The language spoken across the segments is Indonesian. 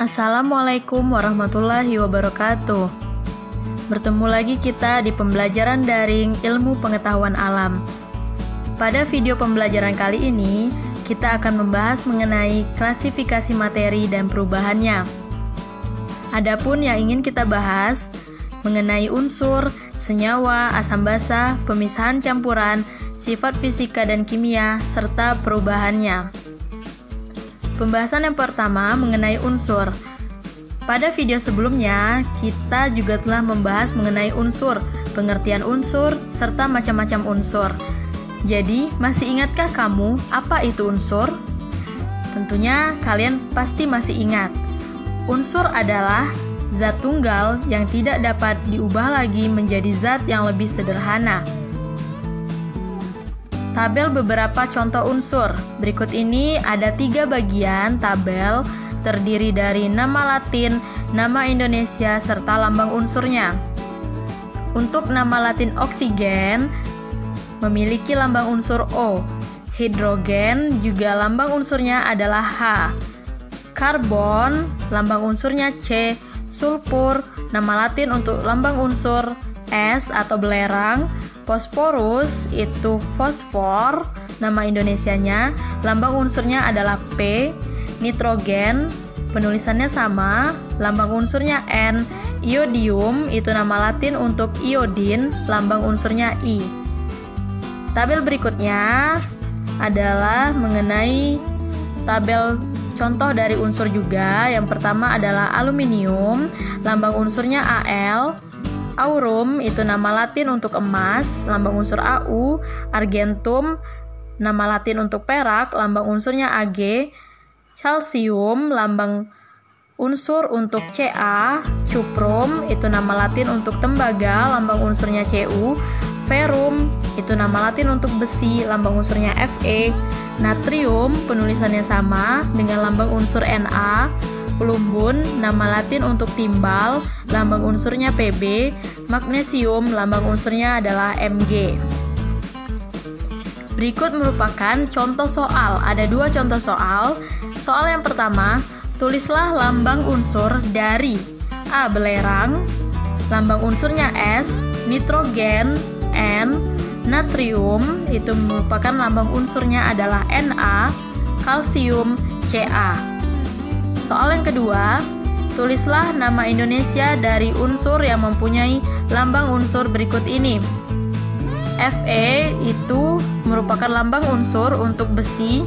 Assalamualaikum warahmatullahi wabarakatuh. Bertemu lagi kita di pembelajaran daring ilmu pengetahuan alam. Pada video pembelajaran kali ini, kita akan membahas mengenai klasifikasi materi dan perubahannya. Adapun yang ingin kita bahas mengenai unsur, senyawa, asam basa, pemisahan campuran, sifat fisika dan kimia, serta perubahannya. Pembahasan yang pertama mengenai unsur. Pada video sebelumnya, kita juga telah membahas mengenai unsur, pengertian unsur, serta macam-macam unsur. Jadi, masih ingatkah kamu apa itu unsur? Tentunya kalian pasti masih ingat. Unsur adalah zat tunggal yang tidak dapat diubah lagi menjadi zat yang lebih sederhana. Tabel beberapa contoh unsur. Berikut ini ada 3 bagian tabel terdiri dari nama Latin, nama Indonesia, serta lambang unsurnya. Untuk nama Latin oksigen memiliki lambang unsur O. Hidrogen juga lambang unsurnya adalah H. Karbon lambang unsurnya C. Sulfur nama Latin untuk lambang unsur S atau belerang. Fosforus itu fosfor, nama Indonesianya, lambang unsurnya adalah P. Nitrogen, penulisannya sama, lambang unsurnya N. Iodium itu nama Latin untuk iodin, lambang unsurnya I. Tabel berikutnya adalah mengenai tabel contoh dari unsur juga. Yang pertama adalah aluminium, lambang unsurnya Al. Aurum itu nama Latin untuk emas, lambang unsur Au. Argentum nama Latin untuk perak, lambang unsurnya Ag. Calcium lambang unsur untuk Ca. Cuprum itu nama Latin untuk tembaga, lambang unsurnya Cu. Ferrum itu nama Latin untuk besi, lambang unsurnya Fe. Natrium penulisannya sama dengan lambang unsur Na. Plumbun nama Latin untuk timbal, lambang unsurnya Pb. Magnesium lambang unsurnya adalah Mg. Berikut merupakan contoh soal. Ada 2 contoh soal. Soal yang pertama, tulislah lambang unsur dari A. Belerang, lambang unsurnya S. Nitrogen N. Natrium itu merupakan lambang unsurnya adalah Na. Kalsium Ca. Soal yang kedua, tulislah nama Indonesia dari unsur yang mempunyai lambang unsur berikut ini. Fe itu merupakan lambang unsur untuk besi,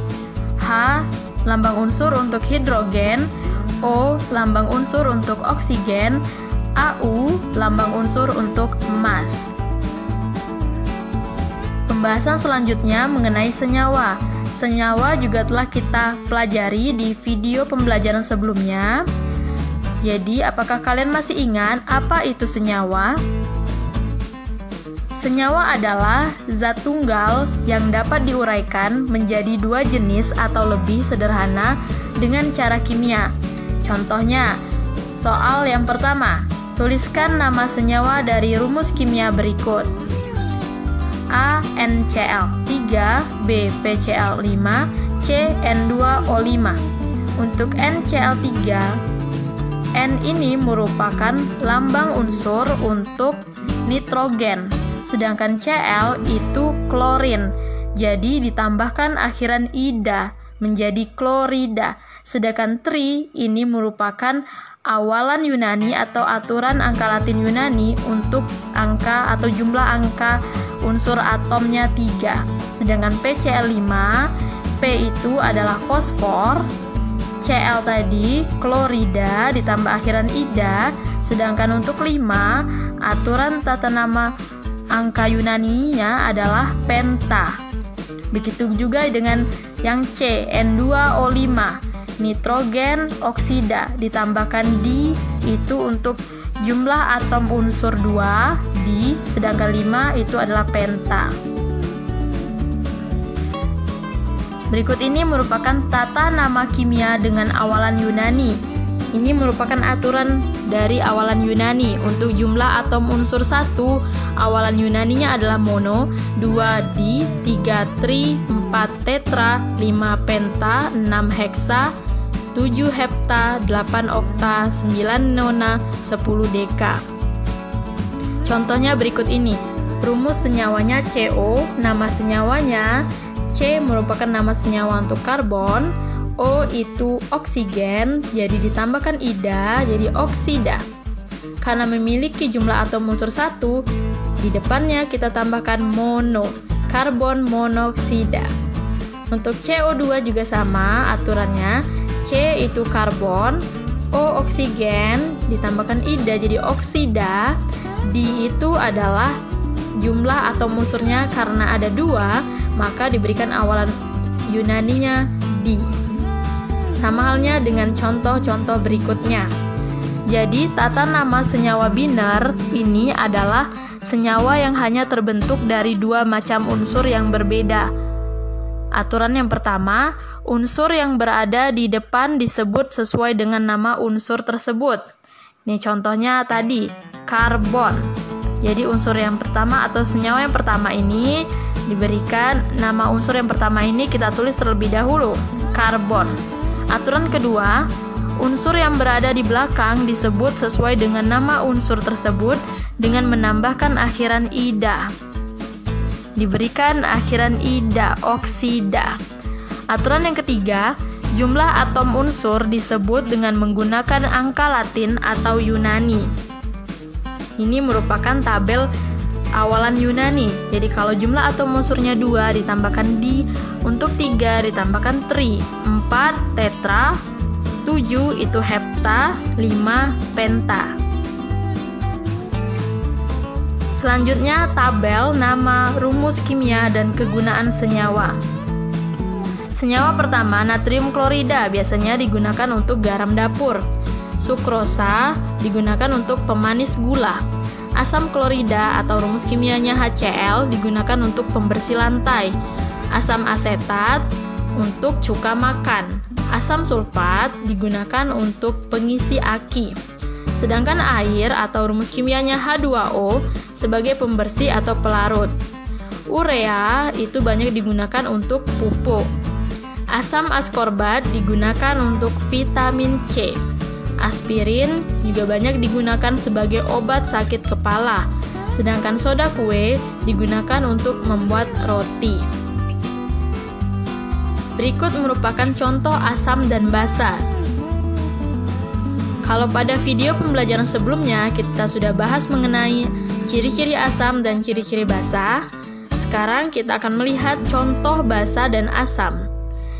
H lambang unsur untuk hidrogen, O lambang unsur untuk oksigen, Au lambang unsur untuk emas. Pembahasan selanjutnya mengenai senyawa. Senyawa juga telah kita pelajari di video pembelajaran sebelumnya. Jadi, apakah kalian masih ingat apa itu senyawa? Senyawa adalah zat tunggal yang dapat diuraikan menjadi 2 jenis atau lebih sederhana dengan cara kimia. Contohnya, soal yang pertama, tuliskan nama senyawa dari rumus kimia berikut. A. NCl3, B. PCl5, C. N2O5. Untuk NCl3, N ini merupakan lambang unsur untuk nitrogen, sedangkan Cl itu klorin. Jadi ditambahkan akhiran ida menjadi klorida. Sedangkan tri ini merupakan awalan Yunani atau aturan angka Latin Yunani untuk angka atau jumlah angka unsur atomnya 3. Sedangkan PCl5, P itu adalah fosfor, Cl tadi klorida ditambah akhiran ida. Sedangkan untuk 5, aturan tata nama angka Yunani-nya adalah penta. Begitu juga dengan yang C, N2O5, nitrogen oksida ditambahkan di itu untuk jumlah atom unsur 2 di, sedangkan 5 itu adalah penta. Berikut ini merupakan tata nama kimia dengan awalan Yunani. Ini merupakan aturan dari awalan Yunani. Untuk jumlah atom unsur 1, awalan Yunaninya adalah mono, 2 di, 3 tri, 4 tetra, 5 penta, 6 heksa, 7 hepta, 8 okta, 9 nona, 10 deka. Contohnya berikut ini. Rumus senyawanya CO, nama senyawanya. C merupakan nama senyawa untuk karbon. O itu oksigen, jadi ditambahkan ida, jadi oksida. Karena memiliki jumlah atom unsur 1, di depannya kita tambahkan mono, karbon monoksida. Untuk CO2 juga sama aturannya. C itu karbon, O oksigen, ditambahkan ida jadi oksida. D itu adalah jumlah atom unsurnya, karena ada 2, maka diberikan awalan Yunaninya D. Sama halnya dengan contoh-contoh berikutnya. Jadi tata nama senyawa biner ini adalah senyawa yang hanya terbentuk dari 2 macam unsur yang berbeda. Aturan yang pertama, unsur yang berada di depan disebut sesuai dengan nama unsur tersebut. Ini contohnya tadi, karbon. Jadi unsur yang pertama atau senyawa yang pertama ini diberikan nama unsur yang pertama ini kita tulis terlebih dahulu, karbon. Aturan kedua, unsur yang berada di belakang disebut sesuai dengan nama unsur tersebut dengan menambahkan akhiran ida. Diberikan akhiran ida, oksida. Aturan yang ketiga, jumlah atom unsur disebut dengan menggunakan angka Latin atau Yunani. Ini merupakan tabel awalan Yunani. Jadi kalau jumlah atom unsurnya 2 ditambahkan di, untuk 3 ditambahkan tri, 4 tetra, 7 itu hepta, 5 penta. Selanjutnya tabel nama, rumus kimia, dan kegunaan senyawa. Senyawa pertama, natrium klorida, biasanya digunakan untuk garam dapur. Sukrosa digunakan untuk pemanis gula. Asam klorida atau rumus kimianya HCl digunakan untuk pembersih lantai. Asam asetat untuk cuka makan. Asam sulfat digunakan untuk pengisi aki. Sedangkan air atau rumus kimianya H2O sebagai pembersih atau pelarut. Urea itu banyak digunakan untuk pupuk. Asam askorbat digunakan untuk vitamin C. Aspirin juga banyak digunakan sebagai obat sakit kepala. Sedangkan soda kue digunakan untuk membuat roti. Berikut merupakan contoh asam dan basa. Kalau pada video pembelajaran sebelumnya kita sudah bahas mengenai ciri-ciri asam dan ciri-ciri basa. Sekarang kita akan melihat contoh basa dan asam.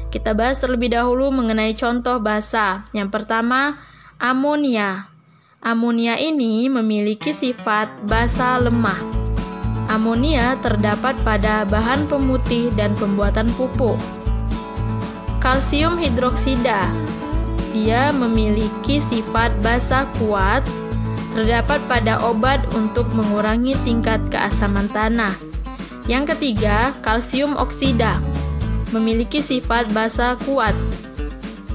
Kita bahas terlebih dahulu mengenai contoh basa. Yang pertama, amonia. Amonia ini memiliki sifat basa lemah. Amonia terdapat pada bahan pemutih dan pembuatan pupuk. Kalsium hidroksida. Dia memiliki sifat basa kuat, terdapat pada obat untuk mengurangi tingkat keasaman tanah. Yang ketiga, kalsium oksida. Memiliki sifat basa kuat,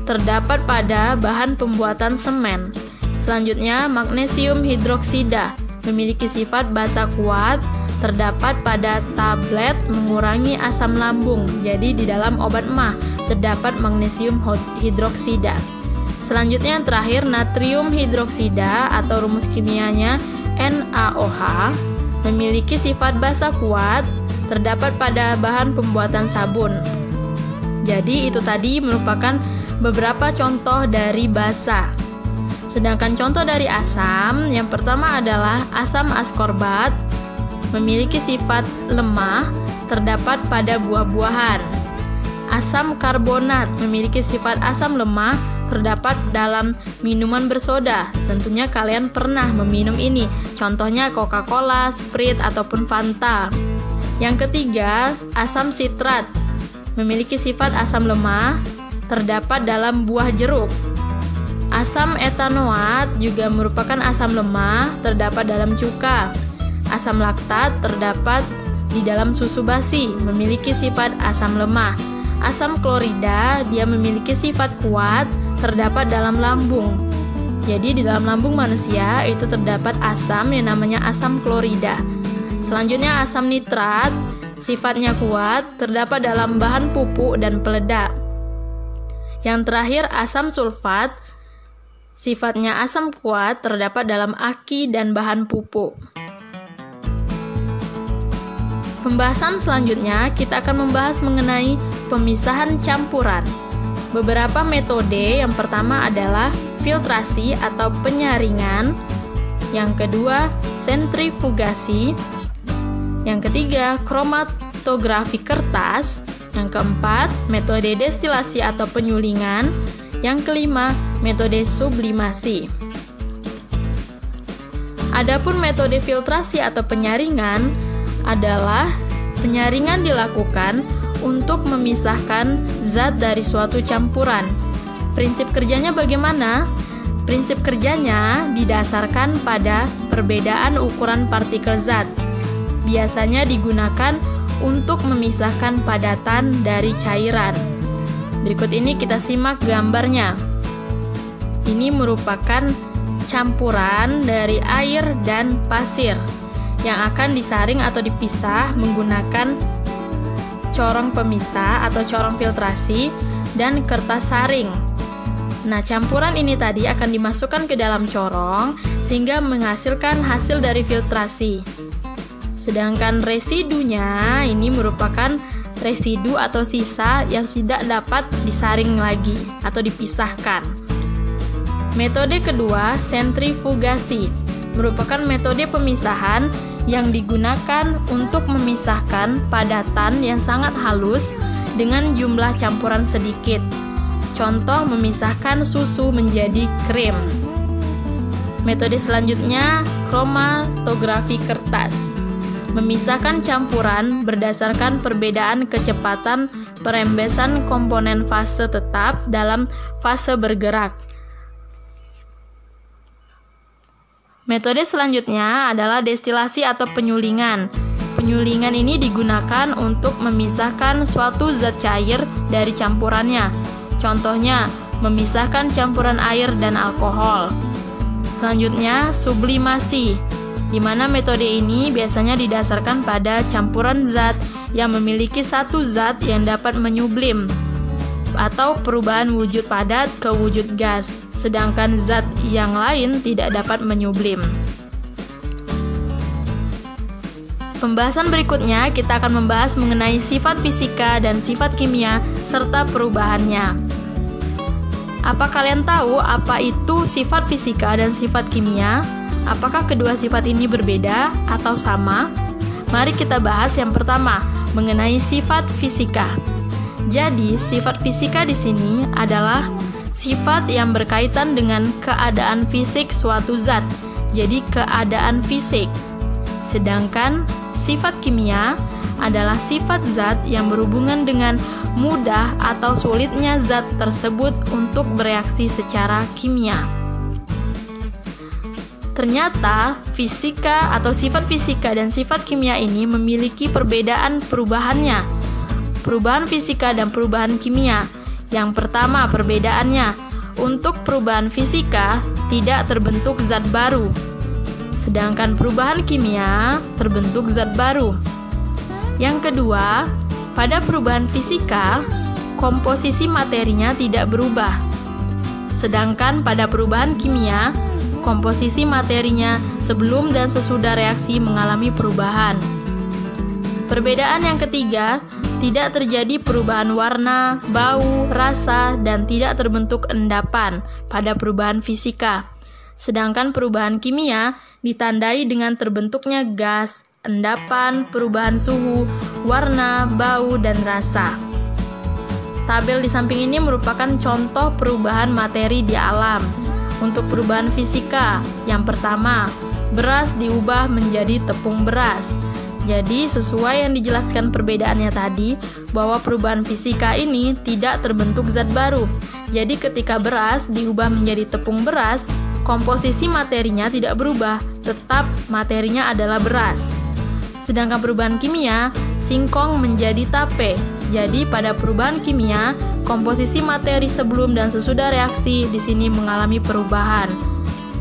terdapat pada bahan pembuatan semen. Selanjutnya, magnesium hidroksida memiliki sifat basa kuat, terdapat pada tablet mengurangi asam lambung. Jadi di dalam obat emah terdapat magnesium hidroksida. Selanjutnya yang terakhir, natrium hidroksida atau rumus kimianya NaOH memiliki sifat basa kuat, terdapat pada bahan pembuatan sabun. Jadi itu tadi merupakan beberapa contoh dari basa. Sedangkan contoh dari asam, yang pertama adalah asam askorbat, memiliki sifat lemah, terdapat pada buah-buahan. Asam karbonat memiliki sifat asam lemah, terdapat dalam minuman bersoda. Tentunya kalian pernah meminum ini, contohnya Coca-Cola, Sprite, ataupun Fanta. Yang ketiga, asam sitrat memiliki sifat asam lemah, terdapat dalam buah jeruk. Asam etanoat juga merupakan asam lemah, terdapat dalam cuka. Asam laktat terdapat di dalam susu basi, memiliki sifat asam lemah. Asam klorida, dia memiliki sifat kuat, terdapat dalam lambung. Jadi di dalam lambung manusia itu terdapat asam yang namanya asam klorida. Selanjutnya asam nitrat, sifatnya kuat, terdapat dalam bahan pupuk dan peledak. Yang terakhir, asam sulfat. Sifatnya asam kuat, terdapat dalam aki dan bahan pupuk. Pembahasan selanjutnya, kita akan membahas mengenai pemisahan campuran. Beberapa metode, yang pertama adalah filtrasi atau penyaringan, yang kedua sentrifugasi, yang ketiga kromatografi kertas, yang keempat metode destilasi atau penyulingan, yang kelima metode sublimasi. Adapun metode filtrasi atau penyaringan adalah penyaringan dilakukan untuk memisahkan zat dari suatu campuran. Prinsip kerjanya bagaimana? Prinsip kerjanya didasarkan pada perbedaan ukuran partikel zat. Biasanya digunakan untuk memisahkan padatan dari cairan. Berikut ini kita simak gambarnya. Ini merupakan campuran dari air dan pasir yang akan disaring atau dipisah menggunakan corong pemisah atau corong filtrasi dan kertas saring. Nah, campuran ini tadi akan dimasukkan ke dalam corong sehingga menghasilkan hasil dari filtrasi. Sedangkan residunya ini merupakan residu atau sisa yang tidak dapat disaring lagi atau dipisahkan. Metode kedua, sentrifugasi, merupakan metode pemisahan yang digunakan untuk memisahkan padatan yang sangat halus dengan jumlah campuran sedikit. Contoh, memisahkan susu menjadi krim. Metode selanjutnya, kromatografi kertas, memisahkan campuran berdasarkan perbedaan kecepatan perembesan komponen fase tetap dalam fase bergerak. Metode selanjutnya adalah destilasi atau penyulingan. Penyulingan ini digunakan untuk memisahkan suatu zat cair dari campurannya. Contohnya, memisahkan campuran air dan alkohol. Selanjutnya, sublimasi, di mana metode ini biasanya didasarkan pada campuran zat yang memiliki satu zat yang dapat menyublim atau perubahan wujud padat ke wujud gas, sedangkan zat yang lain tidak dapat menyublim. Pembahasan berikutnya kita akan membahas mengenai sifat fisika dan sifat kimia serta perubahannya. Apa kalian tahu apa itu sifat fisika dan sifat kimia? Apakah kedua sifat ini berbeda atau sama? Mari kita bahas yang pertama mengenai sifat fisika. Jadi, sifat fisika di sini adalah sifat yang berkaitan dengan keadaan fisik suatu zat. Jadi, keadaan fisik. Sedangkan sifat kimia adalah sifat zat yang berhubungan dengan mudah atau sulitnya zat tersebut untuk bereaksi secara kimia. Ternyata, fisika atau sifat fisika dan sifat kimia ini memiliki perbedaan perubahannya. Perubahan fisika dan perubahan kimia. Yang pertama, perbedaannya. Untuk perubahan fisika, tidak terbentuk zat baru. Sedangkan perubahan kimia, terbentuk zat baru. Yang kedua, pada perubahan fisika, komposisi materinya tidak berubah. Sedangkan pada perubahan kimia, komposisi materinya sebelum dan sesudah reaksi mengalami perubahan. Perbedaan yang ketiga, tidak terjadi perubahan warna, bau, rasa, dan tidak terbentuk endapan pada perubahan fisika. Sedangkan perubahan kimia ditandai dengan terbentuknya gas, endapan, perubahan suhu, warna, bau, dan rasa. Tabel di samping ini merupakan contoh perubahan materi di alam. Untuk perubahan fisika, yang pertama, beras diubah menjadi tepung beras. Jadi, sesuai yang dijelaskan perbedaannya tadi, bahwa perubahan fisika ini tidak terbentuk zat baru. Jadi, ketika beras diubah menjadi tepung beras, komposisi materinya tidak berubah, tetap materinya adalah beras. Sedangkan perubahan kimia, singkong menjadi tape. Jadi, pada perubahan kimia, komposisi materi sebelum dan sesudah reaksi di sini mengalami perubahan.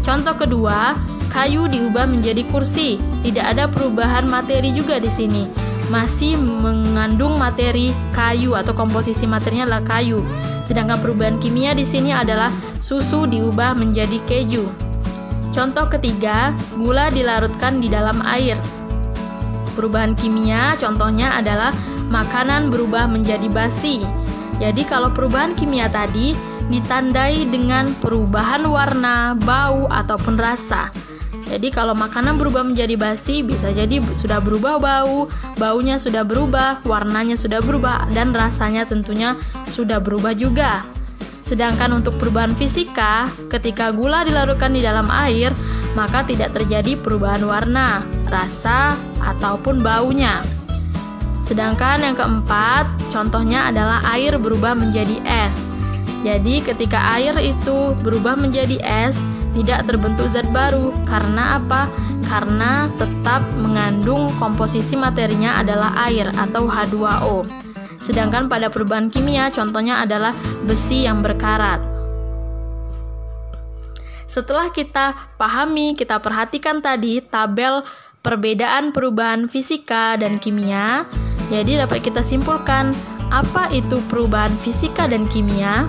Contoh kedua, kayu diubah menjadi kursi. Tidak ada perubahan materi juga di sini. Masih mengandung materi kayu atau komposisi materinya adalah kayu. Sedangkan perubahan kimia di sini adalah susu diubah menjadi keju. Contoh ketiga, gula dilarutkan di dalam air. Perubahan kimia contohnya adalah makanan berubah menjadi basi. Jadi kalau perubahan kimia tadi ditandai dengan perubahan warna, bau, ataupun rasa. Jadi kalau makanan berubah menjadi basi, bisa jadi sudah berubah baunya sudah berubah, warnanya sudah berubah, dan rasanya tentunya sudah berubah juga. Sedangkan untuk perubahan fisika, ketika gula dilarutkan di dalam air, maka tidak terjadi perubahan warna, rasa, ataupun baunya. Sedangkan yang keempat, contohnya adalah air berubah menjadi es. Jadi ketika air itu berubah menjadi es, tidak terbentuk zat baru. Karena apa? Karena tetap mengandung komposisi materinya adalah air atau H2O. Sedangkan pada perubahan kimia contohnya adalah besi yang berkarat. Setelah kita pahami, kita perhatikan tadi tabel perbedaan perubahan fisika dan kimia, jadi dapat kita simpulkan apa itu perubahan fisika dan kimia.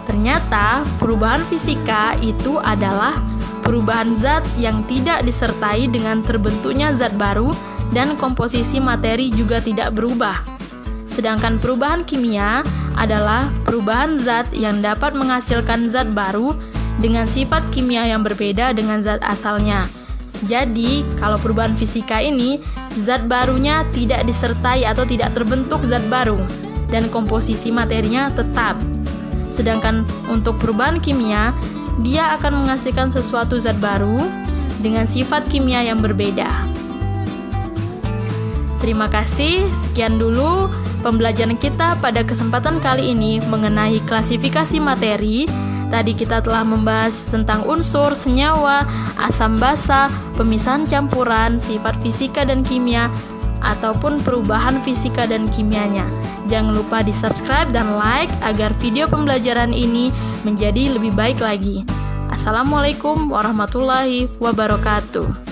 Ternyata perubahan fisika itu adalah perubahan zat yang tidak disertai dengan terbentuknya zat baru dan komposisi materi juga tidak berubah. Sedangkan perubahan kimia adalah perubahan zat yang dapat menghasilkan zat baru dengan sifat kimia yang berbeda dengan zat asalnya. Jadi, kalau perubahan fisika ini, zat barunya tidak disertai atau tidak terbentuk zat baru dan komposisi materinya tetap. Sedangkan untuk perubahan kimia, dia akan menghasilkan sesuatu zat baru dengan sifat kimia yang berbeda. Terima kasih, sekian dulu pembelajaran kita pada kesempatan kali ini mengenai klasifikasi materi. Tadi kita telah membahas tentang unsur, senyawa, asam basa, pemisahan campuran, sifat fisika dan kimia, ataupun perubahan fisika dan kimianya. Jangan lupa di-subscribe dan like agar video pembelajaran ini menjadi lebih baik lagi. Assalamualaikum warahmatullahi wabarakatuh.